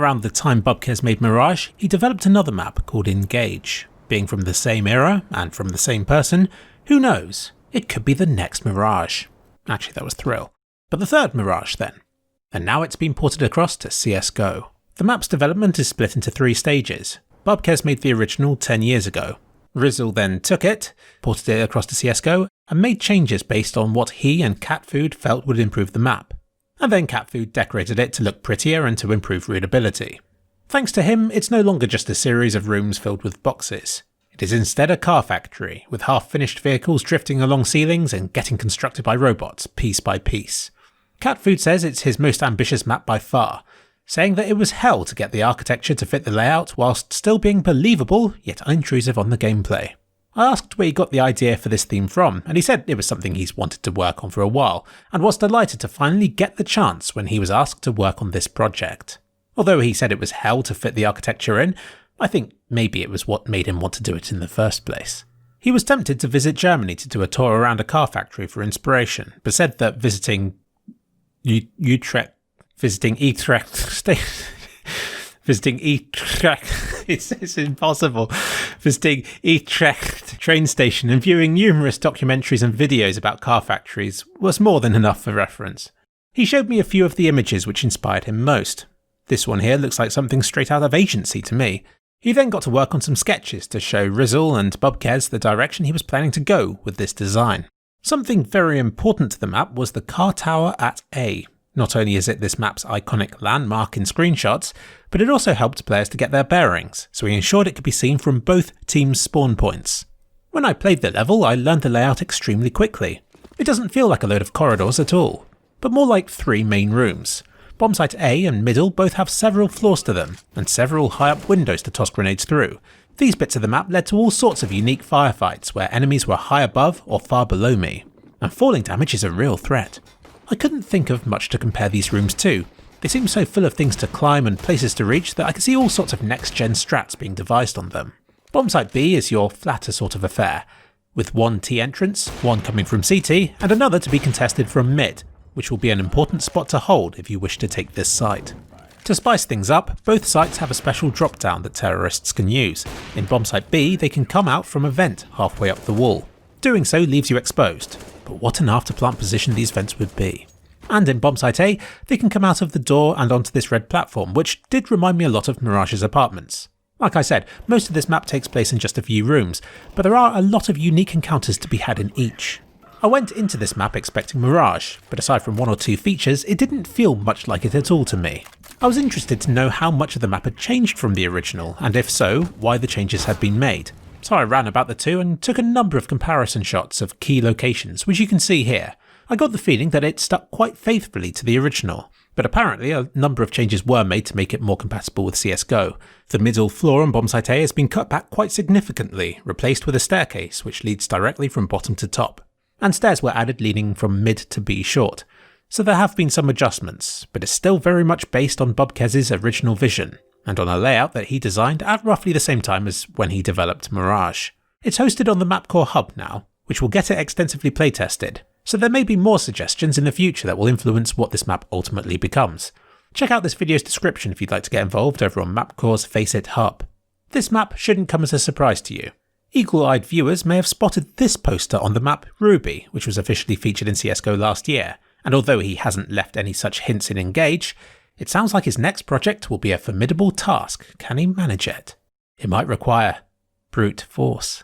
Around the time Bubkes made Mirage, he developed another map called Engage. Being from the same era, and from the same person, who knows? It could be the next Mirage. Actually, that was Thrill. But the third Mirage then. And now it's been ported across to CSGO. The map's development is split into 3 stages. Bubkes made the original 10 years ago. Rizzle then took it, ported it across to CSGO, and made changes based on what he and catfood felt would improve the map. And then catfood decorated it to look prettier and to improve readability. Thanks to him, it's no longer just a series of rooms filled with boxes. It is instead a car factory, with half-finished vehicles drifting along ceilings and getting constructed by robots, piece by piece. Catfood says it's his most ambitious map by far, saying that it was hell to get the architecture to fit the layout whilst still being believable yet unintrusive on the gameplay. I asked where he got the idea for this theme from, and he said it was something he's wanted to work on for a while, and was delighted to finally get the chance when he was asked to work on this project. Although he said it was hell to fit the architecture in, I think maybe it was what made him want to do it in the first place. He was tempted to visit Germany to do a tour around a car factory for inspiration, but said that visiting Utrecht, it's impossible. Visiting Utrecht train station and viewing numerous documentaries and videos about car factories was more than enough for reference. He showed me a few of the images which inspired him most. This one here looks like something straight out of Agency to me. He then got to work on some sketches to show Rizzle and Bubkes the direction he was planning to go with this design. Something very important to the map was the car tower at A. Not only is it this map's iconic landmark in screenshots, but it also helped players to get their bearings, so he ensured it could be seen from both teams' spawn points. When I played the level, I learned the layout extremely quickly. It doesn't feel like a load of corridors at all, but more like 3 main rooms. Bombsite A and Middle both have several floors to them, and several high-up windows to toss grenades through. These bits of the map led to all sorts of unique firefights where enemies were high above or far below me, and falling damage is a real threat. I couldn't think of much to compare these rooms to. They seem so full of things to climb and places to reach that I could see all sorts of next-gen strats being devised on them. Bombsite B is your flatter sort of affair, with 1 T entrance, 1 coming from CT, and another to be contested from mid, which will be an important spot to hold if you wish to take this site. To spice things up, both sites have a special drop-down that terrorists can use. In Bombsite B, they can come out from a vent halfway up the wall. Doing so leaves you exposed, but what an afterplant position these vents would be. And in Bombsite A, they can come out of the door and onto this red platform, which did remind me a lot of Mirage's apartments. Like I said, most of this map takes place in just a few rooms, but there are a lot of unique encounters to be had in each. I went into this map expecting Mirage, but aside from 1 or 2 features, it didn't feel much like it at all to me. I was interested to know how much of the map had changed from the original, and if so, why the changes had been made. So I ran about the two and took a number of comparison shots of key locations, which you can see here. I got the feeling that it stuck quite faithfully to the original, but apparently a number of changes were made to make it more compatible with CSGO. The middle floor on Bombsite A has been cut back quite significantly, replaced with a staircase which leads directly from bottom to top. And stairs were added leading from mid to B short. So there have been some adjustments, but it's still very much based on Bubkes' original vision, and on a layout that he designed at roughly the same time as when he developed Mirage. It's hosted on the Mapcore Hub now, which will get it extensively playtested, so there may be more suggestions in the future that will influence what this map ultimately becomes. Check out this video's description if you'd like to get involved over on Mapcore's Faceit Hub. This map shouldn't come as a surprise to you. Eagle-eyed viewers may have spotted this poster on the map Ruby, which was officially featured in CSGO last year, and although he hasn't left any such hints in Engage, it sounds like his next project will be a formidable task. Can he manage it? It might require brute force.